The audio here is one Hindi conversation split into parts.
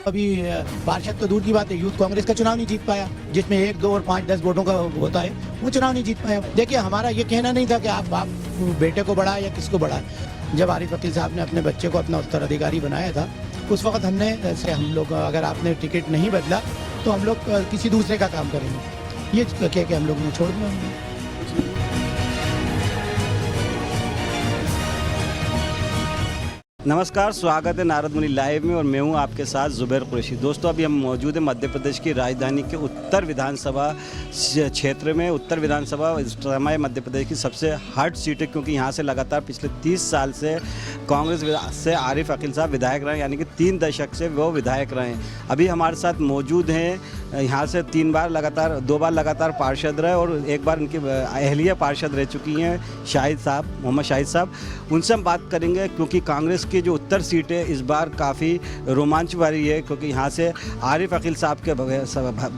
अभी पार्षद तो दूर की बात है, यूथ कांग्रेस का चुनाव नहीं जीत पाया, जिसमें 1, 2 और 5, 10 वोटों का होता है, वो चुनाव नहीं जीत पाया। देखिए, हमारा ये कहना नहीं था कि आप बाप बेटे को बढ़ाए या किसको बढ़ाए। जब आरिफ अकील साहब ने अपने बच्चे को अपना उत्तराधिकारी बनाया था, उस वक्त हमने से हम लोग, अगर आपने टिकट नहीं बदला तो हम लोग किसी दूसरे का काम करेंगे, ये कह के हम लोग ने छोड़ दिया। नमस्कार, स्वागत है नारद मुनि लाइव में और मैं हूं आपके साथ जुबैर कुरैशी। दोस्तों, अभी हम मौजूद हैं मध्य प्रदेश की राजधानी के उत्तर विधानसभा क्षेत्र में। उत्तर विधानसभा इस समय मध्य प्रदेश की सबसे हॉट सीट है, क्योंकि यहां से लगातार पिछले 30 साल से कांग्रेस से आरिफ अकील साहब विधायक रहे, यानी कि 3 दशक से वो विधायक रहे हैं। अभी हमारे साथ मौजूद हैं, यहाँ से 2 बार लगातार पार्षद रहे और एक बार उनकी अहलिया पार्षद रह चुकी हैं, मोहम्मद शाहिद साहब। उनसे हम बात करेंगे, क्योंकि कांग्रेस की जो उत्तर सीट है इस बार काफ़ी रोमांच वाली है, क्योंकि यहाँ से आरिफ अकील साहब के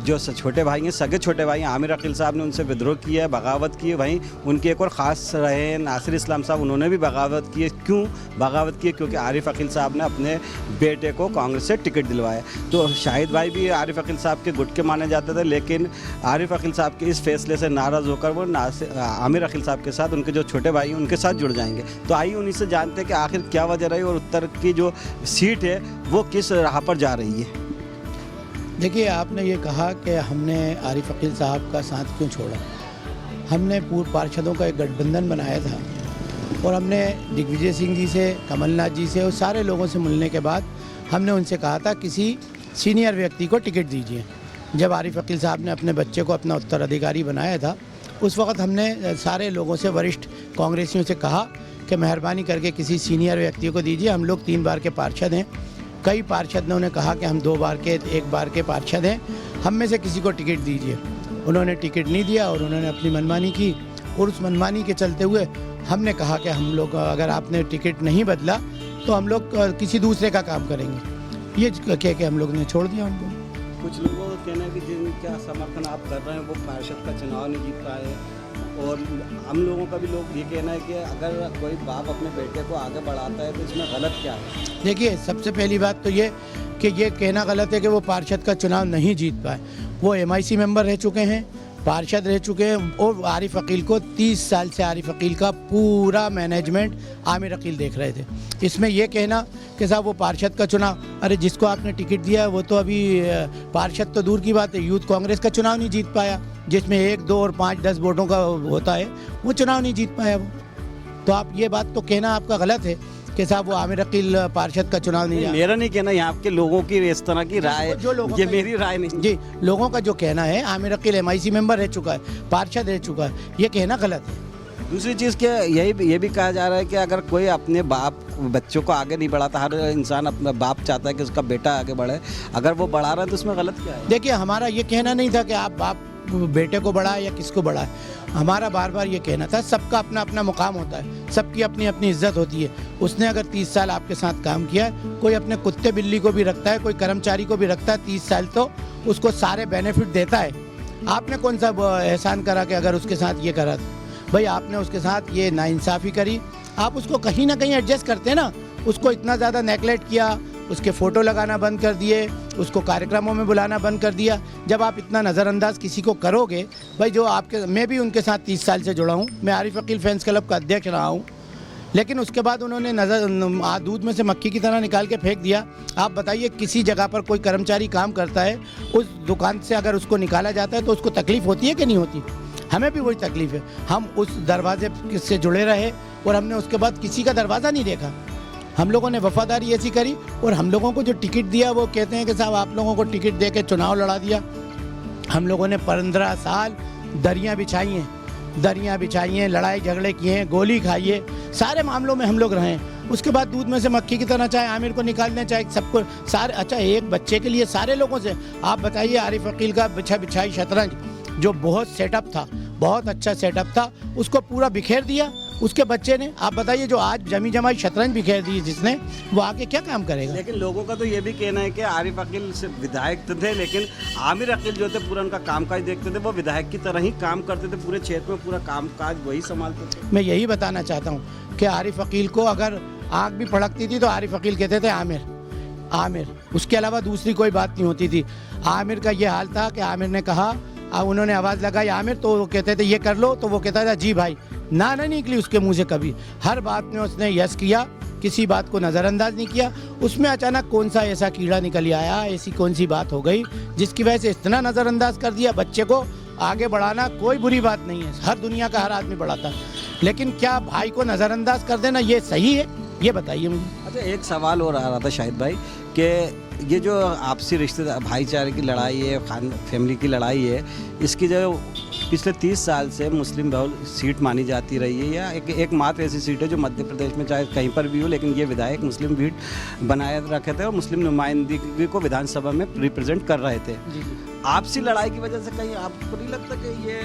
जो छोटे भाई हैं, सगे छोटे भाई हैं, आमिर अकील साहब ने उनसे विद्रोह किया है, बगावत की है। वहीं उनके एक और ख़ास रहे हैं नासिर इस्लाम साहब, उन्होंने भी बगावत की है। क्यों बगावत की है? क्योंकि आरिफ अकील साहब ने अपने बेटे को कांग्रेस से टिकट दिलवाया। तो शाहिद भाई भी आरिफ अकील साहब के गुट के माने जाते थे, लेकिन आरिफ अकील साहब के इस फैसले से नाराज़ होकर वो आमिर अकील साहब के साथ, उनके जो छोटे भाई हैं उनके साथ जुड़ जाएंगे। तो आइए उन्हीं से जानते हैं कि आखिर क्या वजह रही और उत्तर की जो सीट है वो किस राह पर जा रही है। देखिए, आपने ये कहा कि हमने आरिफ अकील साहब का साथ क्यों छोड़ा। हमने पूर्व पार्षदों का एक गठबंधन बनाया था और हमने दिग्विजय सिंह जी से, कमलनाथ जी से और सारे लोगों से मिलने के बाद हमने उनसे कहा था किसी सीनियर व्यक्ति को टिकट दीजिए। जब आरिफ अकील साहब ने अपने बच्चे को अपना उत्तराधिकारी बनाया था, उस वक्त हमने सारे लोगों से, वरिष्ठ कांग्रेसियों से कहा कि मेहरबानी करके किसी सीनियर व्यक्ति को दीजिए। हम लोग 3 बार के पार्षद हैं। कई पार्षद ने उन्हें कहा कि हम 2 बार के, 1 बार के पार्षद हैं, हम में से किसी को टिकट दीजिए। उन्होंने टिकट नहीं दिया और उन्होंने अपनी मनमानी की, और उस मनमानी के चलते हुए हमने कहा कि हम लोग, अगर आपने टिकट नहीं बदला तो हम लोग किसी दूसरे का काम करेंगे, ये कह के हम लोग ने छोड़ दिया उनको। कुछ लोगों का कहना है कि जिनका समर्थन आप कर रहे हैं वो पार्षद का चुनाव नहीं जीत पाए, और हम लोगों का भी लोग ये कहना है कि अगर कोई बाप अपने बेटे को आगे बढ़ाता है तो इसमें गलत क्या है। देखिए, सबसे पहली बात तो ये कि ये कहना गलत है कि वो पार्षद का चुनाव नहीं जीत पाए। वो MIC मेंबर रह चुके हैं, पार्षद रह चुके हैं, और आरिफ अकील को 30 साल से आरिफ अकील का पूरा मैनेजमेंट आमिर अकील देख रहे थे। इसमें यह कहना कि साहब वो पार्षद का चुनाव, अरे जिसको आपने टिकट दिया है वो तो अभी पार्षद तो दूर की बात है, यूथ कांग्रेस का चुनाव नहीं जीत पाया, जिसमें 1, 2 और 5, 10 वोटों का होता है, वो चुनाव नहीं जीत पाया वो। तो आप ये बात तो कहना आपका गलत है कि साहब वो आमिर अकील पार्षद का चुनाव नहीं। मेरा नहीं कहना, यहाँ के लोगों की इस तरह की राय, जो लोगों ये मेरी राय नहीं जी, लोगों का जो कहना है, आमिर अकील MIC मेंबर रह चुका है, पार्षद रह चुका है, ये कहना गलत है। दूसरी चीज़ क्या, ये भी कहा जा रहा है कि अगर कोई अपने बच्चों को आगे नहीं बढ़ाता, हर इंसान अपना बाप चाहता है कि उसका बेटा आगे बढ़े, अगर वो बढ़ा रहा है तो उसमें गलत क्या है। देखिए, हमारा ये कहना नहीं था कि आप बाप बेटे को बढ़ाए या किसको बढ़ाए। हमारा बार बार ये कहना था, सबका अपना अपना मुकाम होता है, सबकी अपनी अपनी इज्जत होती है। उसने अगर 30 साल आपके साथ काम किया है, कोई अपने कुत्ते बिल्ली को भी रखता है, कोई कर्मचारी को भी रखता है 30 साल, तो उसको सारे बेनिफिट देता है। आपने कौन सा एहसान करा कि अगर उसके साथ ये करा? भाई, आपने उसके साथ ये नाइंसाफ़ी करी, आप उसको कहीं ना कहीं एडजस्ट करते हैं ना। उसको इतना ज़्यादा नेगलेक्ट किया, उसके फ़ोटो लगाना बंद कर दिए, उसको कार्यक्रमों में बुलाना बंद कर दिया। जब आप इतना नज़रअंदाज किसी को करोगे, भाई जो आपके, मैं भी उनके साथ 30 साल से जुड़ा हूँ, मैं आरिफ अकील फैंस क्लब का अध्यक्ष रहा हूँ, लेकिन उसके बाद उन्होंने दूध में से मक्खी की तरह निकाल के फेंक दिया। आप बताइए, किसी जगह पर कोई कर्मचारी काम करता है, उस दुकान से अगर उसको निकाला जाता है तो उसको तकलीफ़ होती है कि नहीं होती? हमें भी वही तकलीफ़ है। हम उस दरवाजे से जुड़े रहे और हमने उसके बाद किसी का दरवाज़ा नहीं देखा। हम लोगों ने वफादारी ऐसी करी, और हम लोगों को जो टिकट दिया वो कहते हैं कि साहब आप लोगों को टिकट दे के चुनाव लड़ा दिया। हम लोगों ने 15 साल दरियाँ बिछाई हैं, लड़ाई झगड़े किए हैं, गोली खाई है, सारे मामलों में हम लोग रहे हैं। उसके बाद दूध में से मक्खी की तरह चाहे आमिर को निकालने, चाहे सबको, सारे, अच्छा एक बच्चे के लिए सारे लोगों से आप बताइए। आरिफ अकील का बिछाई शतरंज जो बहुत सेटअप था, बहुत अच्छा सेटअप था, उसको पूरा बिखेर दिया उसके बच्चे ने। आप बताइए, जो आज जमी जमाई शतरंज बिखेर दी जिसने, वो आगे क्या काम करेगा? लेकिन लोगों का तो ये भी कहना है कि आरिफ अकील से विधायक तो थे, लेकिन आमिर अकील जो थे पूरा उनका कामकाज देखते थे, वो विधायक की तरह ही काम करते थे, पूरे क्षेत्र में पूरा कामकाज वही संभालते थे। मैं यही बताना चाहता हूँ कि आरिफ अकील को अगर आँख भी फड़कती थी तो आरिफ अकील कहते थे आमिर। आमिर, उसके अलावा दूसरी कोई बात नहीं होती थी। आमिर का ये हाल था कि आमिर ने कहा, उन्होंने आवाज़ लगाई आमिर, तो वो कहते थे ये कर लो, तो वो कहता था जी भाई। ना नहीं निकली उसके मुंह से कभी, हर बात में उसने यस किया, किसी बात को नज़रअंदाज नहीं किया। उसमें अचानक कौन सा ऐसा कीड़ा निकल आया, ऐसी कौन सी बात हो गई जिसकी वजह से इतना नज़रअंदाज कर दिया। बच्चे को आगे बढ़ाना कोई बुरी बात नहीं है, हर दुनिया का हर आदमी बढ़ाता है, लेकिन क्या भाई को नज़रअंदाज कर देना ये सही है? ये बताइए मुझे। अच्छा, एक सवाल और आ रहा था शाहिद भाई कि ये जो आपसी रिश्ते भाईचारे की लड़ाई है, फैमिली की लड़ाई है, इसकी जो पिछले 30 साल से मुस्लिम बहुल सीट मानी जाती रही है, या एकमात्र ऐसी सीट है जो मध्य प्रदेश में चाहे कहीं पर भी हो, लेकिन ये विधायक मुस्लिम सीट बनाए रखे थे और मुस्लिम नुमाइंदगी को विधानसभा में रिप्रेजेंट कर रहे थे। आपसी लड़ाई की वजह से कहीं आपको नहीं लगता कि ये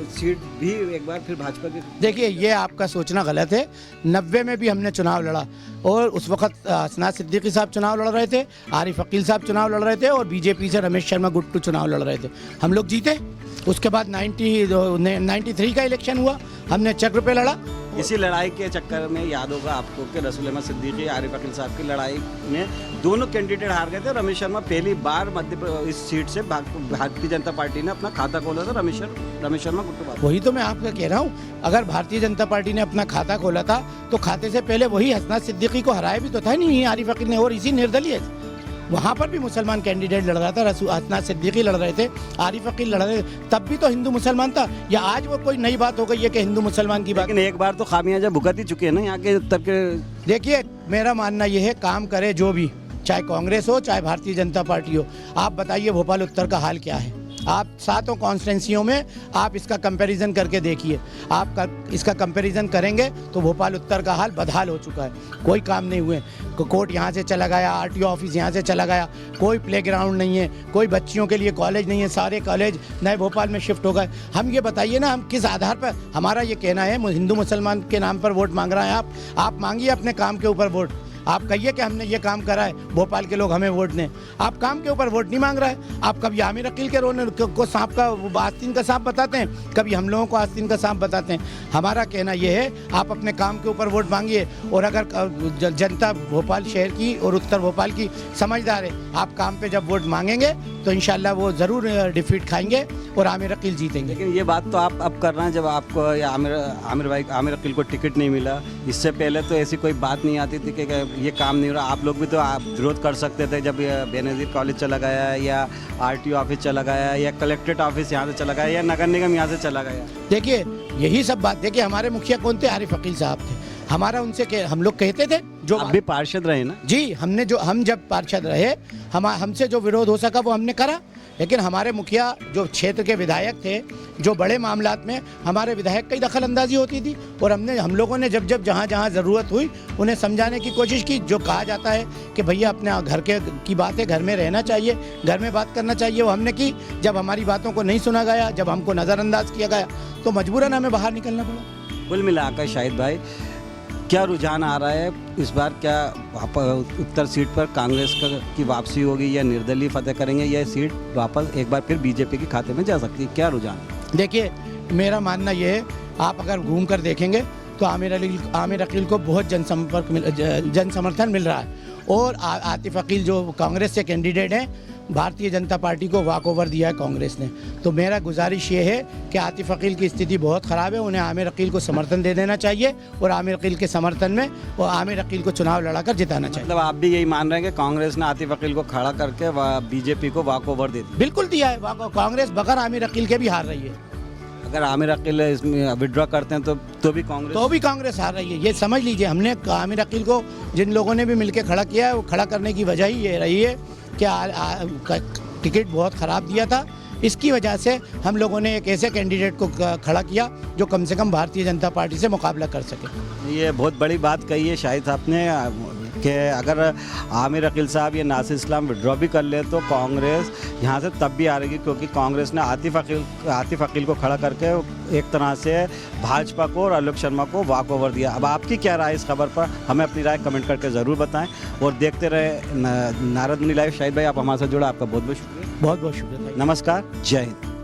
सीट भी एक बार फिर भाजपा की? देखिए, ये आपका सोचना गलत है। 90 में भी हमने चुनाव लड़ा और उस वक्त हसनात सिद्दीकी साहब चुनाव लड़ रहे थे, आरिफ अकील साहब चुनाव लड़ रहे थे और बीजेपी से रमेश शर्मा गुट्टू चुनाव लड़ रहे थे। हम लोग जीते। उसके बाद 93 का इलेक्शन हुआ, हमने चक्र पे लड़ा। इसी लड़ाई के चक्कर में याद होगा आपको कि रसूल अहमद सिद्दीकी, आरिफ अकील साहब की लड़ाई में दोनों कैंडिडेट हार गए थे। रमेश शर्मा पहली बार इस सीट से भारतीय जनता पार्टी ने अपना खाता खोला था। रमेश शर्मा गुट्टू। वही तो मैं आपको कह रहा हूँ, अगर भारतीय जनता पार्टी ने अपना खाता खोला था तो खाते से पहले वही हसनात सिद्दीकी को हराया भी तो था नहीं आरिफ अकील ने, और इसी निर्दलीय वहाँ पर भी मुसलमान कैंडिडेट लड़ रहा था। हसनात सिद्दीकी लड़ रहे थे, आरिफ अकील लड़ रहे थे, तब भी तो हिंदू मुसलमान था। या आज वो कोई नई बात हो गई है कि हिंदू मुसलमान की बात? लेकिन एक बार तो खामियाजा भुगत ही चुके हैं ना यहाँ के उत्तर के। देखिए, मेरा मानना ये है, काम करे जो भी, चाहे कांग्रेस हो चाहे भारतीय जनता पार्टी हो। आप बताइए भोपाल उत्तर का हाल क्या है? आप 7 कॉन्स्टिट्यूंसियों में आप इसका कंपैरिजन करके देखिए। आप इसका कंपैरिजन करेंगे तो भोपाल उत्तर का हाल बदहाल हो चुका है। कोई काम नहीं हुए, कोर्ट यहाँ से चला गया, आरटीओ ऑफिस यहाँ से चला गया, कोई प्लेग्राउंड नहीं है, कोई बच्चियों के लिए कॉलेज नहीं है, सारे कॉलेज नए भोपाल में शिफ्ट हो गए। हम ये बताइए ना, हम किस आधार पर? हमारा ये कहना है हिंदू मुसलमान के नाम पर वोट मांग रहा है आप मांगिए अपने काम के ऊपर वोट। आप कहिए कि हमने ये काम करा है, भोपाल के लोग हमें वोट दें। आप काम के ऊपर वोट नहीं मांग रहा है। आप कभी आमिर अकील के रोने को सांप का आस्तीन का सांप बताते हैं, कभी हम लोगों को आस्तीन का सांप बताते हैं। हमारा कहना यह है, आप अपने काम के ऊपर वोट मांगिए, और अगर जनता भोपाल शहर की और उत्तर भोपाल की समझदार है, आप काम पे जब वोट मांगेंगे तो इंशाल्लाह वो ज़रूर डिफीट खाएंगे और आमिर अकील जीतेंगे। लेकिन ये बात तो आप अब कर रहे हैं जब आपको आमिर अकील को टिकट नहीं मिला। इससे पहले तो ऐसी कोई बात नहीं आती थी कि ये काम नहीं हो रहा। आप लोग भी तो आप विरोध कर सकते थे जब बेनज़ीर कॉलेज चला गया, या आरटीओ ऑफिस चला गया, या कलेक्ट्रेट ऑफिस यहाँ से चला गया, या नगर निगम यहाँ से चला गया। देखिए, यही सब बात, देखिए हमारे मुखिया कौन थे? आरिफ अकील साहब थे। हमारा उनसे हम लोग कहते थे, जो आप भी पार्षद रहे ना जी, हम जब पार्षद रहे, हमसे जो विरोध हो सका वो हमने करा। लेकिन हमारे मुखिया जो क्षेत्र के विधायक थे, जो बड़े मामलात में हमारे विधायक की दखल अंदाजी होती थी, और हम लोगों ने जब जहाँ ज़रूरत हुई उन्हें समझाने की कोशिश की। जो कहा जाता है कि भैया अपने घर की बात है, घर में रहना चाहिए, घर में बात करना चाहिए, वो हमने की। जब हमारी बातों को नहीं सुना गया, जब हमको नज़रअंदाज किया गया, तो मजबूरन हमें बाहर निकलना पड़ा। कुल मिलाकर शाहिद भाई, क्या रुझान आ रहा है इस बार? क्या उत्तर सीट पर कांग्रेस की वापसी होगी, या निर्दलीय फतेह करेंगे, या सीट वापस एक बार फिर बीजेपी के खाते में जा सकती है? क्या रुझान? देखिए, मेरा मानना ये है, आप अगर घूम कर देखेंगे तो आमिर अकील को बहुत जन समर्थन मिल रहा है, और आतिफ अकील जो कांग्रेस से कैंडिडेट हैं, भारतीय जनता पार्टी को वॉक ओवर दिया है कांग्रेस ने। तो मेरा गुजारिश ये है कि आतिफ अकील की स्थिति बहुत ख़राब है, उन्हें आमिर अकील को समर्थन दे देना चाहिए, और आमिर अकील के समर्थन में वो आमिर अकील को चुनाव लड़ाकर जिताना चाहिए। मतलब आप भी यही मान रहे हैं कि कांग्रेस ने आतिफ अकील को खड़ा करके बीजेपी को वॉक ओवर दे दिया? बिल्कुल दिया है। कांग्रेस बगैर आमिर अकील के भी हार रही है। अगर आमिर अकील इसमें विड्रॉ करते हैं तो भी कांग्रेस हार रही है, ये समझ लीजिए। हमने आमिर अकील को जिन लोगों ने भी मिलकर खड़ा किया है, वो खड़ा करने की वजह ही ये रही है कि टिकट बहुत ख़राब दिया था। इसकी वजह से हम लोगों ने एक ऐसे कैंडिडेट को खड़ा किया जो कम से कम भारतीय जनता पार्टी से मुकाबला कर सके। ये बहुत बड़ी बात कही है शाहिद साहब ने कि अगर आमिर अकील साहब या नासिर इस्लाम विड्रॉ भी कर ले तो कांग्रेस यहाँ से तब भी आ रही, क्योंकि कांग्रेस ने आतिफ अकील को खड़ा करके एक तरह से भाजपा को और आलोक शर्मा को वॉक ओवर दिया। अब आपकी क्या राय इस खबर पर? हमें अपनी राय कमेंट करके ज़रूर बताएं, और देखते रहे नारद मुनि लाइव। शाहिद भाई, आप हमारे साथ जुड़ा, आपका बहुत बहुत शुक्रिया। बहुत बहुत शुक्रिया। नमस्कार, जय हिंद।